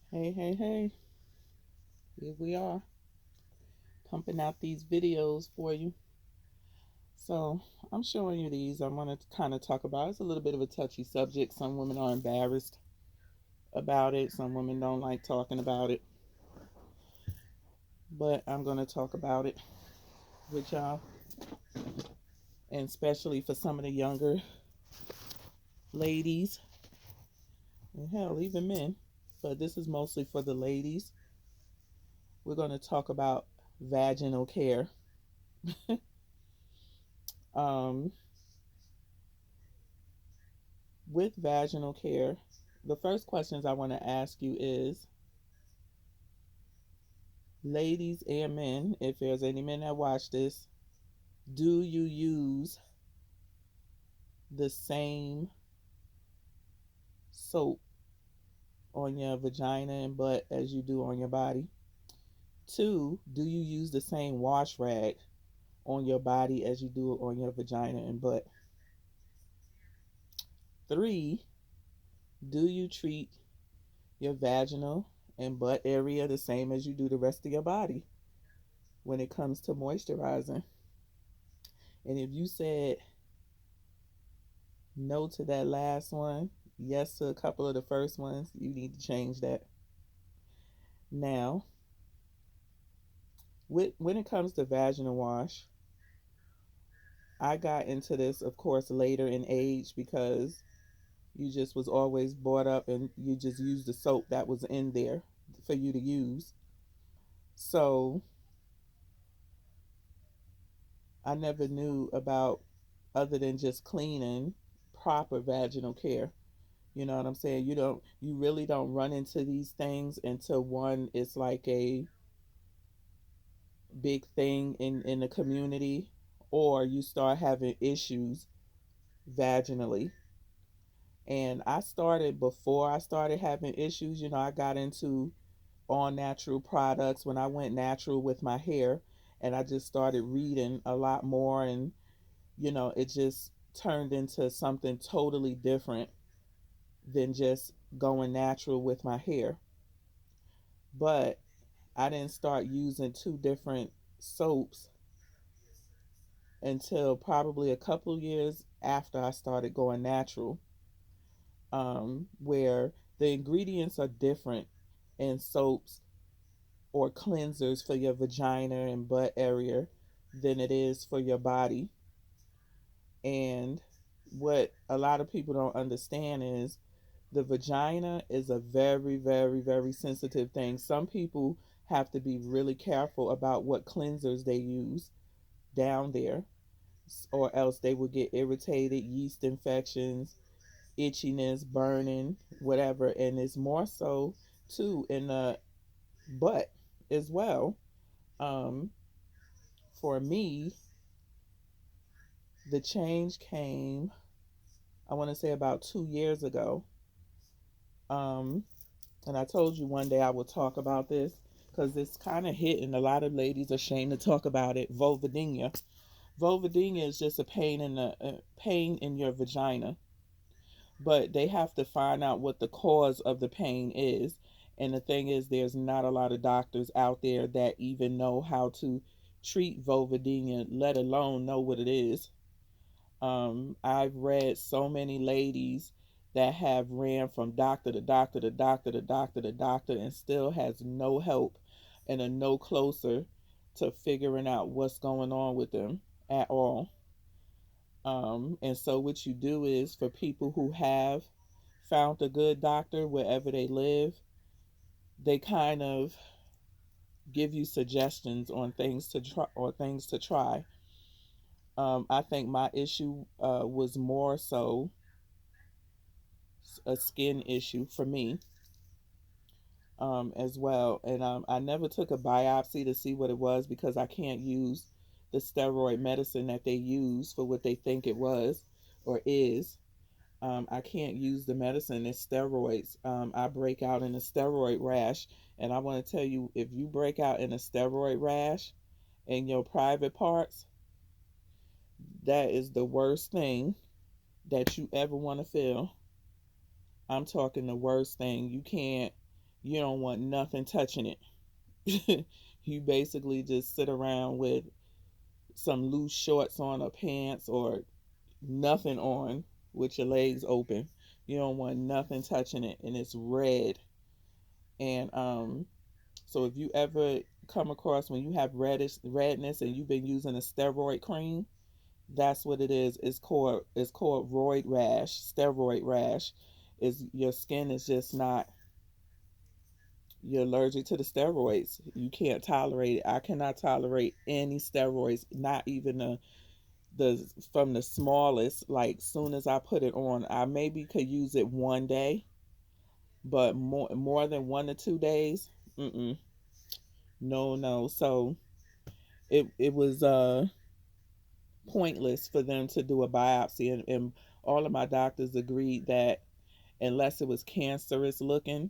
Hey, hey, hey, here we are pumping out these videos for you. So, I'm showing you these. I want to kind of talk about it's a little bit of a touchy subject. Some women are embarrassed about it, some women don't like talking about it, but I'm going to talk about it with y'all, and especially for some of the younger ladies, and hell, even men, but this is mostly for the ladies. We're going to talk about vaginal care. um, with vaginal care, the first questions I want to ask you is, ladies and men, if there's any men that watch this, do you use the same soap on your vagina and butt as you do on your body? Two, do you use the same wash rag on your body as you do on your vagina and butt? Three, do you treat your vaginal and butt area the same as you do the rest of your body when it comes to moisturizing? And if you said no to that last one, yes to a couple of the first ones, you need to change that. Now, when it comes to vaginal wash, I got into this, of course, later in age because you just was always brought up and you just used the soap that was in there for you to use. So I never knew about other than just cleaning proper vaginal care. You know what I'm saying? You really don't run into these things until one is like a big thing in the community, or you start having issues vaginally. And I started before I started having issues. I got into all natural products when I went natural with my hair, and I just started reading a lot more, and it just turned into something totally different than just going natural with my hair. But I didn't start using two different soaps until probably a couple years after I started going natural, where the ingredients are different in soaps or cleansers for your vagina and butt area than it is for your body. And what a lot of people don't understand is the vagina is a very, very, very sensitive thing. Some people have to be really careful about what cleansers they use down there, or else they will get irritated, yeast infections, itchiness, burning, whatever. And it's more so too in the butt as well. Um, for me, the change came, I want to say about 2 years ago. Um, and I told you one day I would talk about this because it's kind of hitting. A lot of ladies are ashamed to talk about it. Vulvodynia. Vulvodynia is just a pain in your vagina, but they have to find out what the cause of the pain is. And the thing is, there's not a lot of doctors out there that even know how to treat vulvodynia, let alone know what it is. I've read so many ladies that have ran from doctor to doctor to doctor to doctor to doctor and still has no help and are no closer to figuring out what's going on with them at all. And so what you do is, for people who have found a good doctor wherever they live, they kind of give you suggestions on things to try. I think my issue was more so a skin issue for me, as well. And I never took a biopsy to see what it was because I can't use the steroid medicine that they use for what they think it was or is. I can't use the medicine. It's steroids. I break out in a steroid rash. And I want to tell you, if you break out in a steroid rash in your private parts, that is the worst thing that you ever want to feel. I'm talking the worst thing. you don't want nothing touching it. You basically just sit around with some loose shorts on or pants or nothing on with your legs open. You don't want nothing touching it, and it's red. And so if you ever come across when you have redness and you've been using a steroid cream, that's what it is. It's called roid rash, steroid rash. Is your skin is just not, you're allergic to the steroids. You can't tolerate it. I cannot tolerate any steroids, not even the from the smallest. Like soon as I put it on, I maybe could use it one day, but more than 1 or 2 days, mm-mm, no, no. So it was pointless for them to do a biopsy, and all of my doctors agreed that unless it was cancerous looking,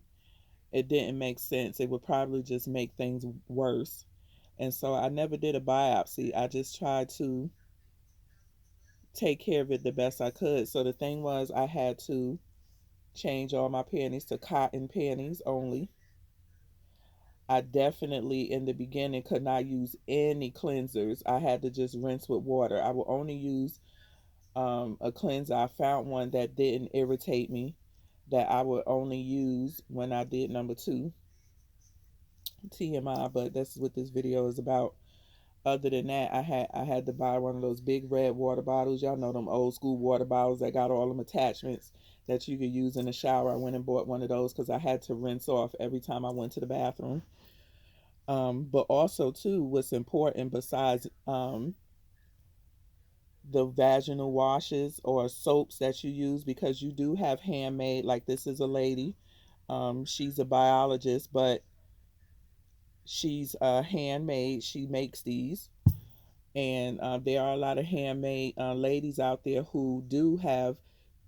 it didn't make sense. It would probably just make things worse. And so I never did a biopsy. I just tried to take care of it the best I could. So the thing was, I had to change all my panties to cotton panties only. I definitely, in the beginning, could not use any cleansers. I had to just rinse with water. I would only use a cleanser. I found one that didn't irritate me, that I would only use when I did number two, TMI, but that's what this video is about. Other than that, I had to buy one of those big red water bottles. Y'all know them old school water bottles that got all them attachments that you could use in the shower. I went and bought one of those because I had to rinse off every time I went to the bathroom. But also too, what's important besides the vaginal washes or soaps that you use, because you do have handmade. Like this is a lady. She's a biologist, but she's handmade. She makes these, and there are a lot of handmade ladies out there who do have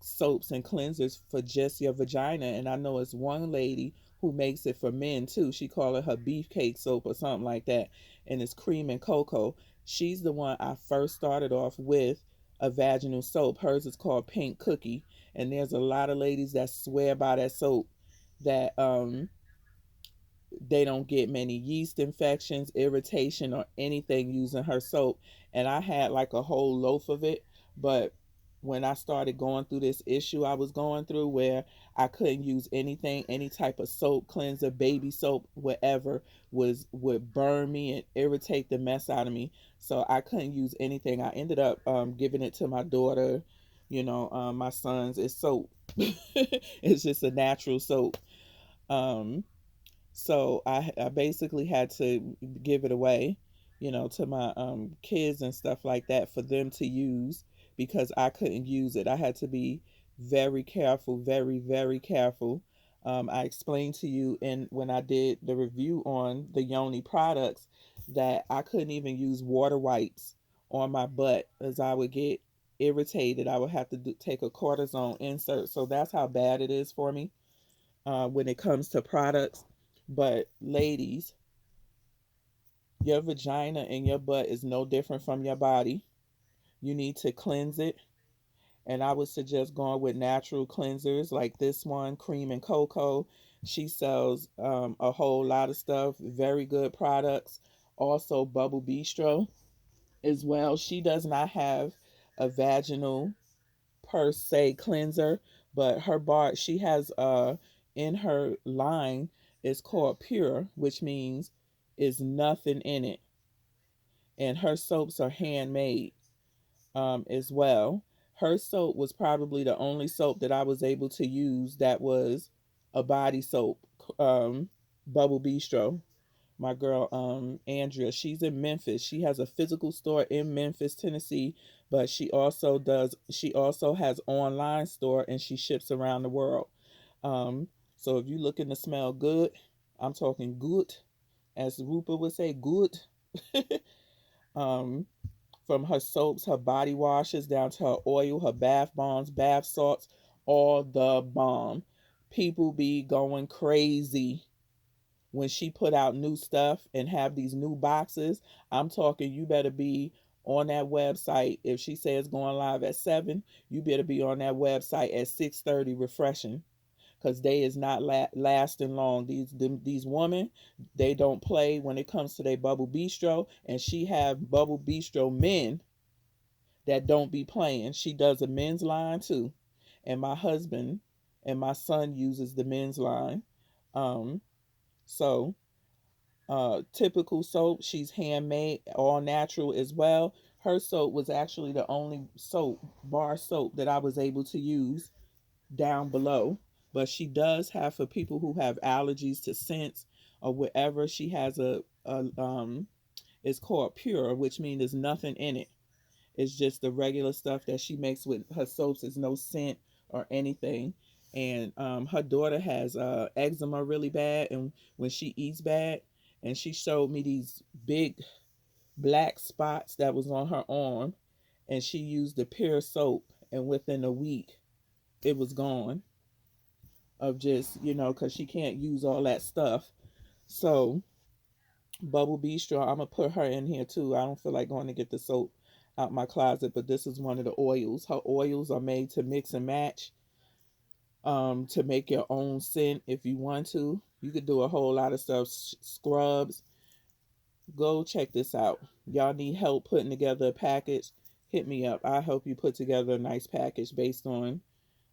soaps and cleansers for just your vagina. And I know it's one lady who makes it for men too. She call it her beefcake soap or something like that, and it's cream and cocoa. She's the one I first started off with, a vaginal soap. Hers is called Pink Cookie, and there's a lot of ladies that swear by that soap, that they don't get many yeast infections, irritation, or anything using her soap. And I had like a whole loaf of it. But when I started going through this issue I was going through, where I couldn't use anything, any type of soap, cleanser, baby soap, whatever, would burn me and irritate the mess out of me. So I couldn't use anything. I ended up giving it to my daughter, my sons. It's soap. It's just a natural soap. Um, so I basically had to give it away, to my kids and stuff like that for them to use, because I couldn't use it. I had to be very careful, very, very careful. I explained to you in when I did the review on the Yoni products that I couldn't even use water wipes on my butt, as I would get irritated. I would have to take a cortisone insert. So that's how bad it is for me when it comes to products. But ladies, your vagina and your butt is no different from your body. You need to cleanse it. And I would suggest going with natural cleansers like this one, Cream and Cocoa. She sells a whole lot of stuff, very good products. Also, Bubble Bistro as well. She does not have a vaginal per se cleanser, but her bar she has in her line is called Pure, which means is nothing in it. And her soaps are handmade as well. Her soap was probably the only soap that I was able to use that was a body soap. Um, Bubble Bistro. My girl Andrea, she's in Memphis. She has a physical store in Memphis, Tennessee, but she also has online store, and she ships around the world. So if you're looking to smell good, I'm talking good, as Rupert would say, good. um, from her soaps, her body washes, down to her oil, her bath bombs, bath salts, all the bomb. People be going crazy when she put out new stuff and have these new boxes. I'm talking, you better be on that website. If she says going live at 7, you better be on that website at 6:30 refreshing, because they is not lasting long. These women, they don't play when it comes to their Bubble Bistro, and she have Bubble Bistro men that don't be playing. She does a men's line too, and my husband and my son uses the men's line. Um, so typical soap. She's handmade, all natural as well. Her soap was actually the only soap, bar soap, that I was able to use down below. But she does have, for people who have allergies to scents or whatever, she has a it's called pure, which means there's nothing in it. It's just the regular stuff that she makes with her soaps. There's no scent or anything. And her daughter has eczema really bad, and when she eats bad, and she showed me these big black spots that was on her arm, and she used the pure soap, and within a week it was gone. Of just, because she can't use all that stuff. So Bubble Bistro, I'm gonna put her in here too. I don't feel like going to get the soap out my closet, but this is one of the oils. Her oils are made to mix and match, to make your own scent if you want to. You could do a whole lot of stuff. Scrubs. Go check this out. Y'all need help putting together a package? Hit me up. I'll help you put together a nice package based on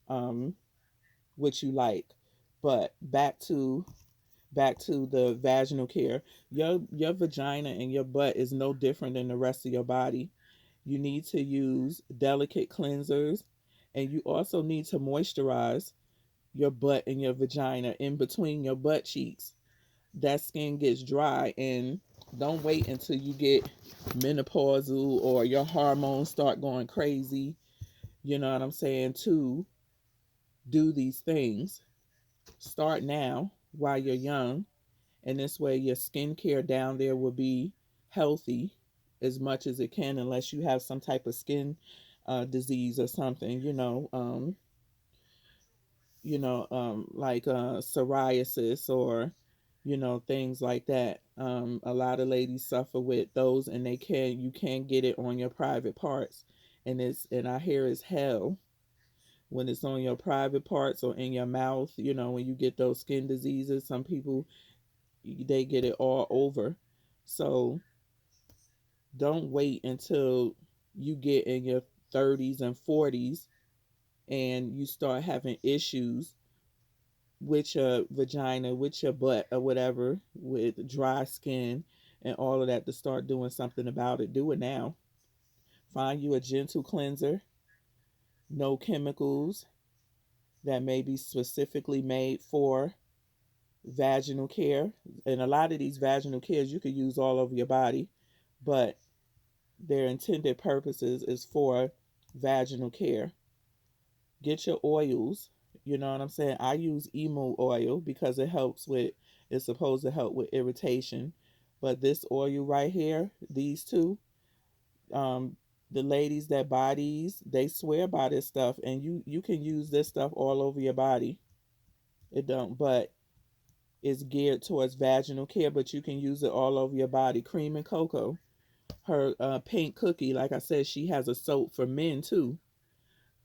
um, what you like. But back to the vaginal care. Your vagina and your butt is no different than the rest of your body. You need to use delicate cleansers, and you also need to moisturize your butt and your vagina in between your butt cheeks. That skin gets dry, and don't wait until you get menopausal or your hormones start going crazy. You know what I'm saying? To do these things, start now while you're young, and this way your skincare down there will be healthy as much as it can, unless you have some type of skin disease or something, like psoriasis, or things like that. A lot of ladies suffer with those, and you can't get it on your private parts, and I hear it's hell when it's on your private parts or in your mouth. When you get those skin diseases, some people, they get it all over. So don't wait until you get in your 30s and 40s and you start having issues with your vagina, with your butt, or whatever, with dry skin and all of that, to start doing something about it. Do it now. Find you a gentle cleanser, no chemicals, that may be specifically made for vaginal care. And a lot of these vaginal cares you could use all over your body, but their intended purposes is for vaginal care. Get your oils. You know what I'm saying? I use emu oil because it's supposed to help with irritation. But this oil right here, these two, um, the ladies that buy these, they swear by this stuff, and you can use this stuff all over your body. It don't, but it's geared towards vaginal care, but you can use it all over your body. Cream and cocoa. Her pink cookie, like I said, she has a soap for men too,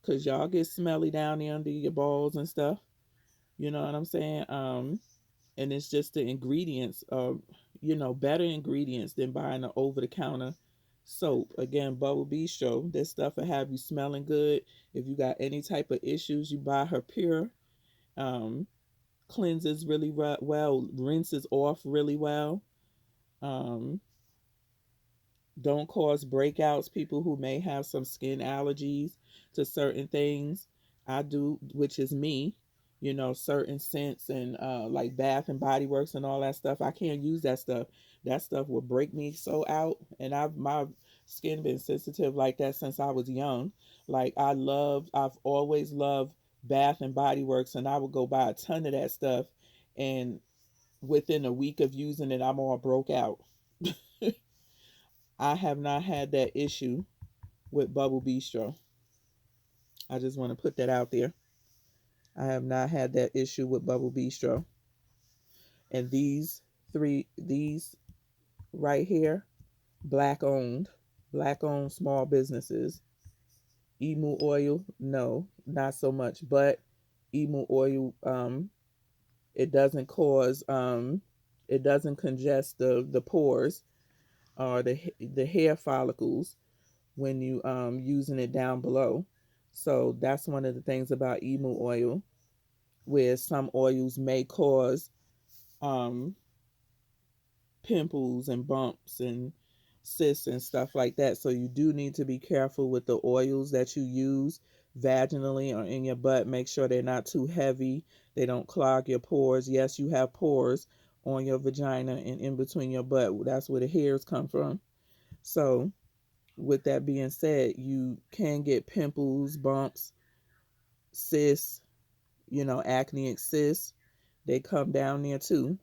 because y'all get smelly down there under your balls and stuff. You know what I'm saying? And it's just the ingredients of, better ingredients than buying an over the counter soap. Again, Bubble Bistro, this stuff will have you smelling good. If you got any type of issues, you buy her pure. Um, Cleanses really well, rinses off really well. Um, don't cause breakouts. People who may have some skin allergies to certain things, I do, which is me. Certain scents and like Bath and Body Works and all that stuff, I can't use that stuff. That stuff will break me so out, and I've my skin been sensitive like that since I was young. Like I've always loved Bath and Body Works, and I would go buy a ton of that stuff, and within a week of using it, I'm all broke out. I have not had that issue with Bubble Bistro. I just want to put that out there. I have not had that issue with Bubble Bistro. And these right here, black owned, small businesses. Emu oil, no, not so much. But emu oil, it doesn't cause, it doesn't congest the pores or the hair follicles when you using it down below. So that's one of the things about emu oil, where some oils may cause um pimples and bumps and cysts and stuff like that. So you do need to be careful with the oils that you use vaginally or in your butt. Make sure they're not too heavy. They don't clog your pores. Yes, you have pores on your vagina and in between your butt. That's where the hairs come from. So with that being said, you can get pimples, bumps, cysts, acne cysts. They come down there too.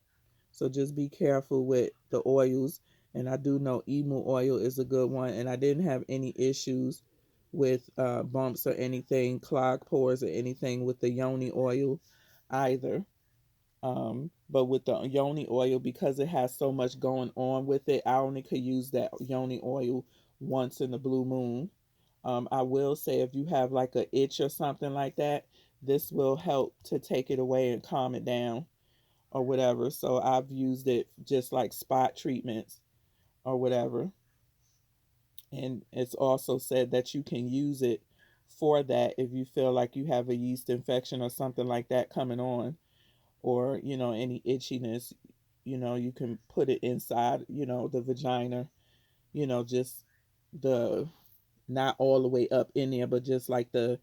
So just be careful with the oils. And I do know emu oil is a good one. And I didn't have any issues with bumps or anything, clogged pores or anything with the Yoni oil either. But with the Yoni oil, because it has so much going on with it, I only could use that Yoni oil once in the blue moon. I will say if you have like a itch or something like that, this will help to take it away and calm it down or whatever. So I've used it just like spot treatments or whatever. And it's also said that you can use it for that if you feel like you have a yeast infection or something like that coming on, or, any itchiness, you can put it inside, the vagina, just the not all the way up in there, but just like the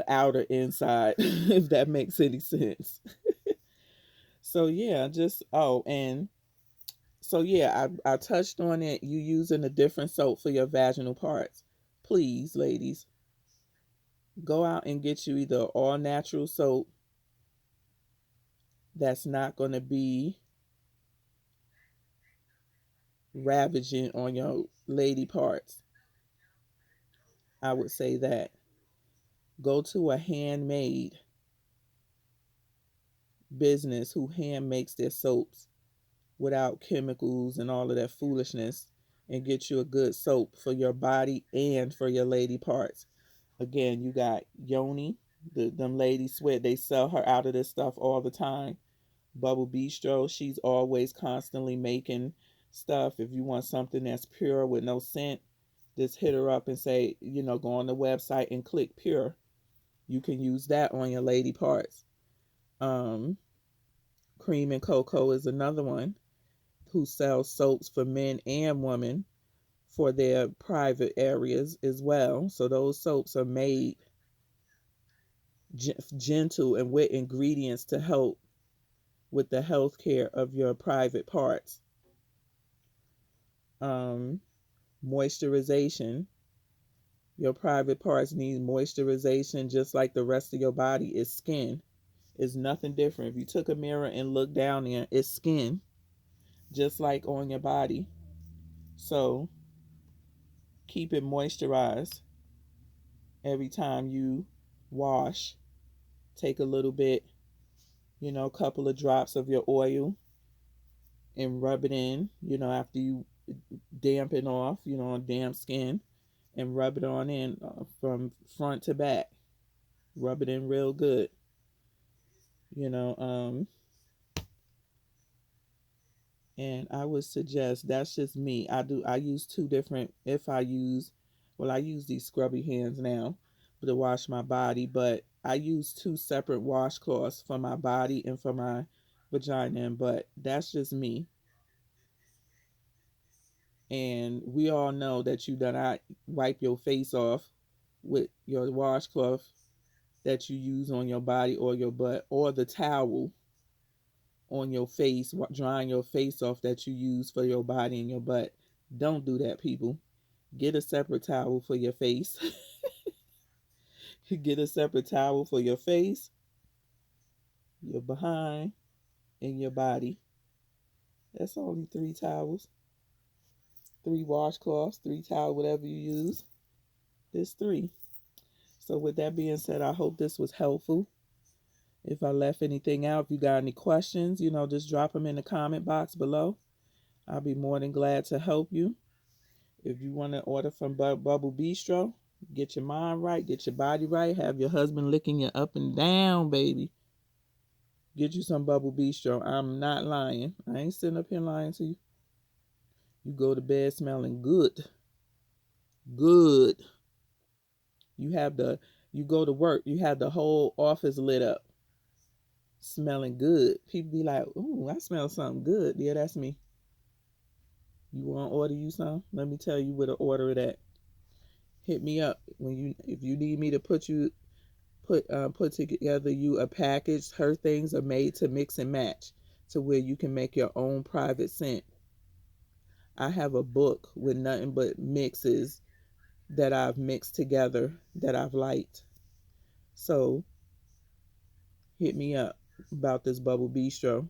outer inside, if that makes any sense. So yeah, just and so yeah, I touched on it. You using a different soap for your vaginal parts. Please, ladies, go out and get you either all natural soap that's not going to be ravaging on your lady parts. I would say that. Go to a handmade business who hand makes their soaps without chemicals and all of that foolishness, and get you a good soap for your body and for your lady parts. Again, you got Yoni, them ladies sweat. They sell her out of this stuff all the time. Bubble Bistro, she's always constantly making stuff. If you want something that's pure with no scent, just hit her up and say, go on the website and click pure. You can use that on your lady parts. Um, Cream and Cocoa is another one who sells soaps for men and women for their private areas as well. So those soaps are made gentle and with ingredients to help with the health care of your private parts. Um, Moisturization. Your private parts need moisturization just like the rest of your body is skin. It's nothing different. If you took a mirror and looked down there, it's skin, just like on your body. So keep it moisturized every time you wash. Take a little bit, a couple of drops of your oil and rub it in, after you dampen off, on damp skin, and rub it on in from front to back. Rub it in real good, you know. And I would suggest, that's just me. I use two different. If I use, well, I use these scrubby hands now to wash my body, but I use two separate washcloths for my body and for my vagina and butt. That's just me. And we all know that you do not wipe your face off with your washcloth that you use on your body or your butt, or the towel on your face, drying your face off that you use for your body and your butt. Don't do that, people. Get a separate towel for your face. Get a separate towel for your face, your behind, and your body. That's only three towels, three washcloths, three towels, whatever you use. There's three. So, with that being said, I hope this was helpful. If I left anything out, if you got any questions, just drop them in the comment box below. I'll be more than glad to help you. If you want to order from Bubble Bistro, Get your mind right, get your body right, have your husband licking you up and down, baby. Get you some Bubble Bistro. I'm not lying. I ain't sitting up here lying to you. You go to bed smelling good. Good. You have the you go to work, you have the whole office lit up, smelling good. People be like, "Ooh, I smell something good." Yeah, that's me. You want to order you some? Let me tell you where to order it at. Hit me up when you if you need me to put together you a package. Her things are made to mix and match to where you can make your own private scent. I have a book with nothing but mixes that I've mixed together that I've liked. So hit me up about this Bubble Bistro.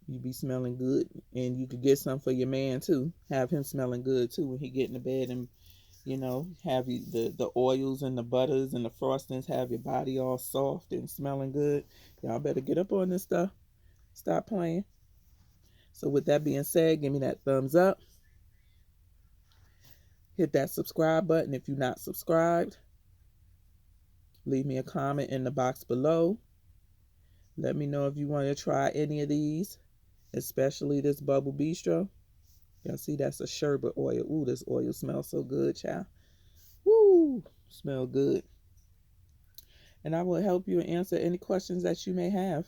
You be smelling good, and you could get some for your man too. Have him smelling good too when he get in the bed, and have you the oils and the butters and the frostings have your body all soft and smelling good. Y'all better get up on this stuff. Stop playing. So with that being said, give me that thumbs up. Hit that subscribe button if you're not subscribed. Leave me a comment in the box below. Let me know if you want to try any of these, especially this Bubble Bistro. Y'all see that's a sherbet oil. Ooh, this oil smells so good, child. Woo, smell good. And I will help you answer any questions that you may have.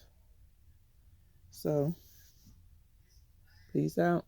So, peace out.